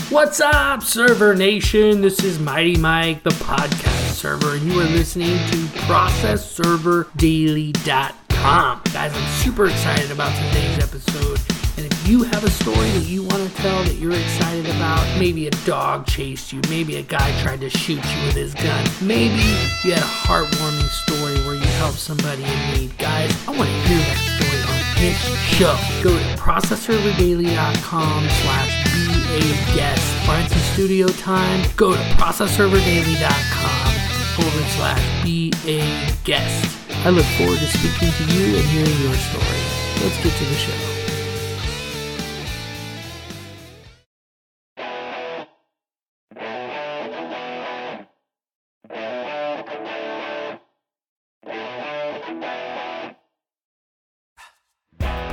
What's up, Server Nation? This is Mighty Mike, the podcast server, and you are listening to ProcessServerDaily.com. Guys, I'm super excited about today's episode, and if you have a story that you want to tell that you're excited about, maybe a dog chased you, maybe a guy tried to shoot you with his gun, maybe you had a heartwarming story where you helped somebody in need, guys, I want to hear that story on this show. Go to ProcessServerDaily.com/be-a-guest. Find some studio time. Go to ProcessServerDaily.com/be-a-guest. I look forward to speaking to you and hearing your story. Let's get to the show.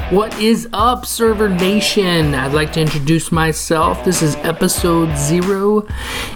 What is up, Server Nation? I'd like to introduce myself. This is episode 0,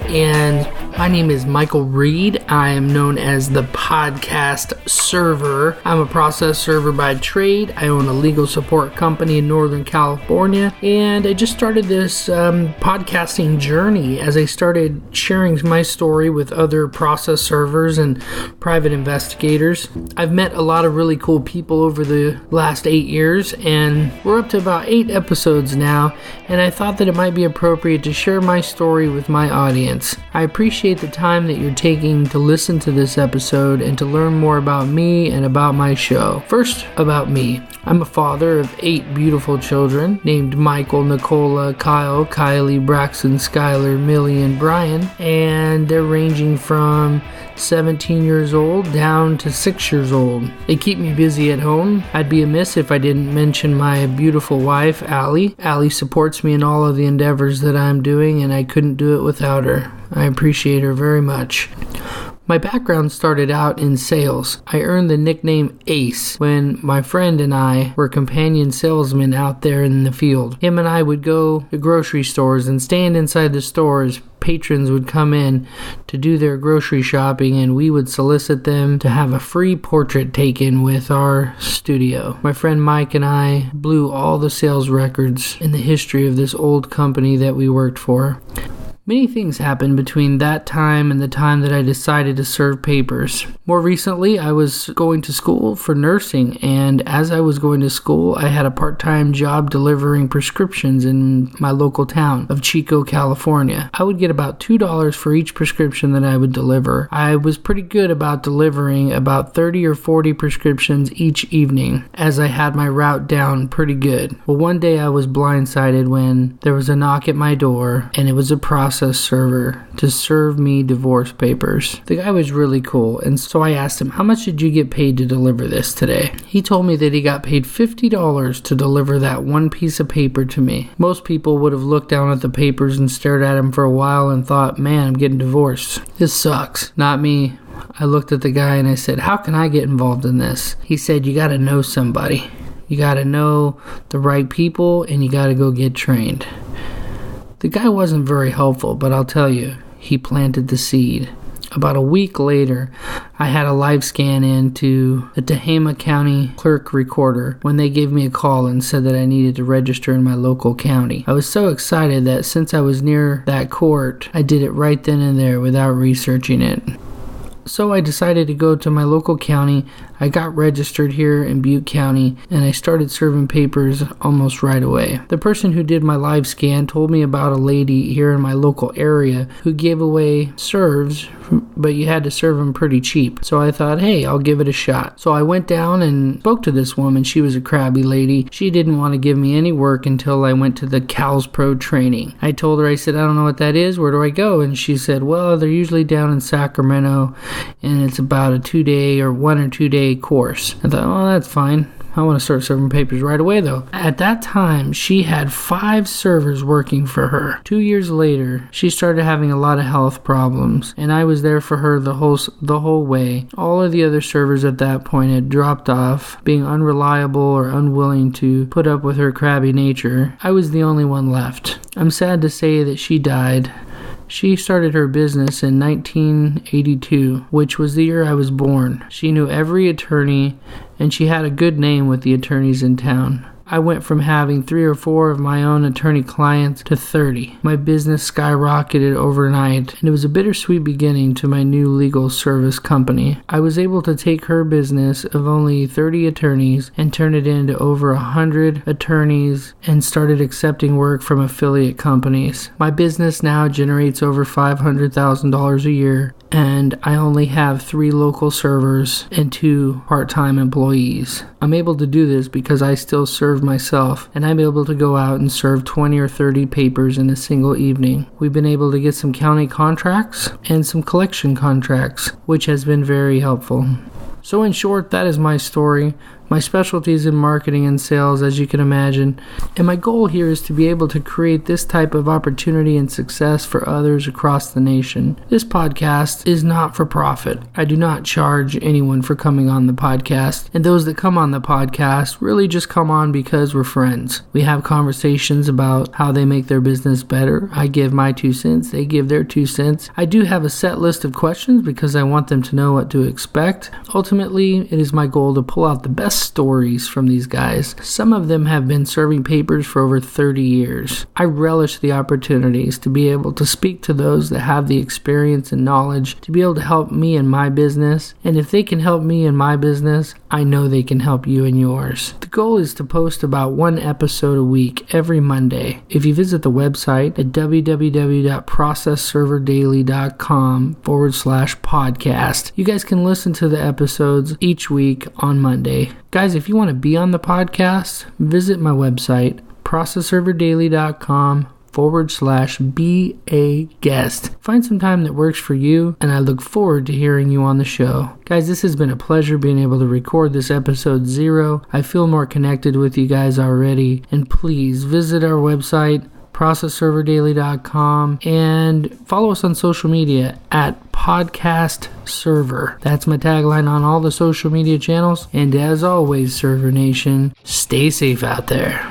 and my name is Michael Reid. I am known as the podcast server. I'm a process server by trade. I own a legal support company in Northern California, and I just started this podcasting journey as I started sharing my story with other process servers and private investigators. I've met a lot of really cool people over the last 8 years, and we're up to about 8 episodes now, and I thought that it might be appropriate to share my story with my audience. I appreciate the time that you're taking to listen to this episode and to learn more about me and about my show. First, about me. I'm a father of 8 beautiful children named Michael, Nicola, Kyle, Kylie, Braxton, Schuyler, Millie, and Brian, and they're ranging from 17 years old down to 6 years old. They keep me busy at home. I'd be amiss if I didn't mention my beautiful wife, Allie. Allie supports me in all of the endeavors that I'm doing, and I couldn't do it without her. I appreciate her very much. My background started out in sales. I earned the nickname Ace when my friend and I were companion salesmen out there in the field. Him and I would go to grocery stores and stand inside the stores. Patrons would come in to do their grocery shopping, and we would solicit them to have a free portrait taken with our studio. My friend Mike and I blew all the sales records in the history of this old company that we worked for. Many things happened between that time and the time that I decided to serve papers. More recently, I was going to school for nursing, and as I was going to school, I had a part-time job delivering prescriptions in my local town of Chico, California. I would get about $2 for each prescription that I would deliver. I was pretty good about delivering about 30 or 40 prescriptions each evening, as I had my route down pretty good. Well, one day I was blindsided when there was a knock at my door, and it was a process server to serve me divorce papers. The guy was really cool, and so I asked him, how much did you get paid to deliver this today? He told me that he got paid $50 to deliver that one piece of paper to me. Most people would have looked down at the papers and stared at him for a while and thought, man, I'm getting divorced. This sucks. Not me. I looked at the guy and I said, how can I get involved in this? He said, you gotta know somebody. You gotta know the right people, and you gotta go get trained. The guy wasn't very helpful, but I'll tell you, he planted the seed. About a week later, I had a live scan into the Tehama County Clerk-Recorder when they gave me a call and said that I needed to register in my local county. I was so excited that since I was near that court, I did it right then and there without researching it. So I decided to go to my local county. I got registered here in Butte County, and I started serving papers almost right away. The person who did my live scan told me about a lady here in my local area who gave away serves, but you had to serve them pretty cheap. So I thought, hey, I'll give it a shot. So I went down and spoke to this woman. She was a crabby lady. She didn't want to give me any work until I went to the CALSPro training. I told her, I said, I don't know what that is. Where do I go? And she said, well, they're usually down in Sacramento, and it's about a 2-day or 1 or 2 day course. I thought, oh, that's fine. I want to start serving papers right away, though. At that time, she had 5 servers working for her. 2 years later, she started having a lot of health problems, and I was there for her the whole way. All of the other servers at that point had dropped off, being unreliable or unwilling to put up with her crabby nature. I was the only one left. I'm sad to say that she died. She started her business in 1982, which was the year I was born. She knew every attorney, and she had a good name with the attorneys in town. I went from having 3 or 4 of my own attorney clients to 30. My business skyrocketed overnight, and it was a bittersweet beginning to my new legal service company. I was able to take her business of only 30 attorneys and turn it into over 100 attorneys and started accepting work from affiliate companies. My business now generates over $500,000 a year, and I only have 3 local servers and 2 part-time employees. I'm able to do this because I still serve myself, and I'm able to go out and serve 20 or 30 papers in a single evening. We've been able to get some county contracts and some collection contracts, which has been very helpful. So in short, that is my story. My specialty is in marketing and sales, as you can imagine, and my goal here is to be able to create this type of opportunity and success for others across the nation. This podcast is not for profit. I do not charge anyone for coming on the podcast, and those that come on the podcast really just come on because we're friends. We have conversations about how they make their business better. I give my 2 cents, they give their 2 cents. I do have a set list of questions because I want them to know what to expect. Ultimately, it is my goal to pull out the best stories from these guys. Some of them have been serving papers for over 30 years. I relish the opportunities to be able to speak to those that have the experience and knowledge to be able to help me in my business. And if they can help me in my business, I know they can help you in yours. The goal is to post about 1 episode a week every Monday. If you visit the website at www.processserverdaily.com/podcast, you guys can listen to the episodes each week on Monday. Guys, if you want to be on the podcast, visit my website, processserverdaily.com/be a guest. Find some time that works for you, and I look forward to hearing you on the show. Guys, this has been a pleasure being able to record this episode 0. I feel more connected with you guys already, and please visit our website, processserverdaily.com, and follow us on social media at Podcast Server. That's my tagline on all the social media channels. And as always, Server Nation, stay safe out there.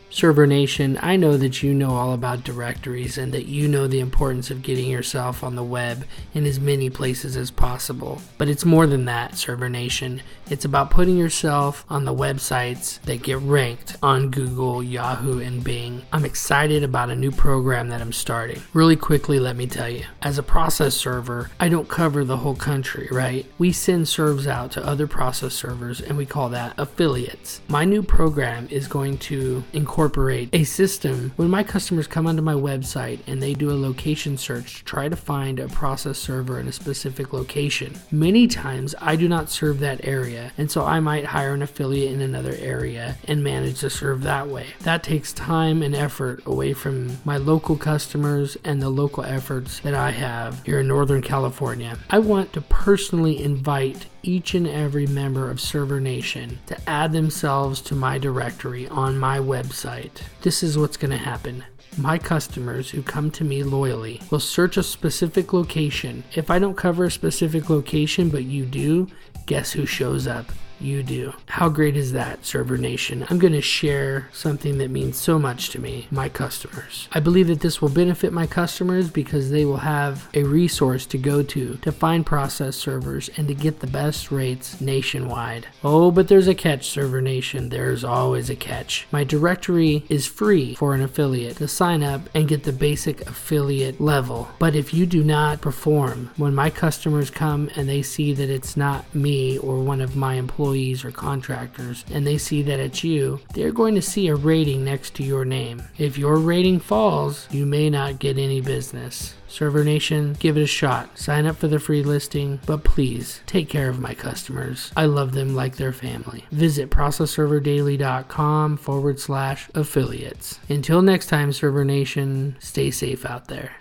Server Nation, I know that you know all about directories and that you know the importance of getting yourself on the web in as many places as possible. But it's more than that, Server Nation. It's about putting yourself on the websites that get ranked on Google, Yahoo, and Bing. I'm excited about a new program that I'm starting. Really quickly, let me tell you. As a process server, I don't cover the whole country, right? We send serves out to other process servers, and we call that affiliates. My new program is going to incorporate a system when my customers come onto my website and they do a location search to try to find a process server in a specific location. Many times I do not serve that area, and so I might hire an affiliate in another area and manage to serve that way. That takes time and effort away from my local customers and the local efforts that I have here in Northern California. I want to personally invite each and every member of Server Nation to add themselves to my directory on my website. This is what's going to happen. My customers who come to me loyally will search a specific location. If I don't cover a specific location, but you do, guess who shows up? You do. How great is that, Server Nation? I'm going to share something that means so much to me, my customers. I believe that this will benefit my customers because they will have a resource to go to find process servers and to get the best rates nationwide. Oh, but there's a catch, Server Nation. There's always a catch. My directory is free for an affiliate to sign up and get the basic affiliate level. But if you do not perform, when my customers come and they see that it's not me or one of my employees or contractors, and they see that it's you, they're going to see a rating next to your name. If your rating falls, you may not get any business. Server Nation, give it a shot. Sign up for the free listing, but please take care of my customers. I love them like their family. Visit processserverdaily.com/affiliates. Until next time, Server Nation, stay safe out there.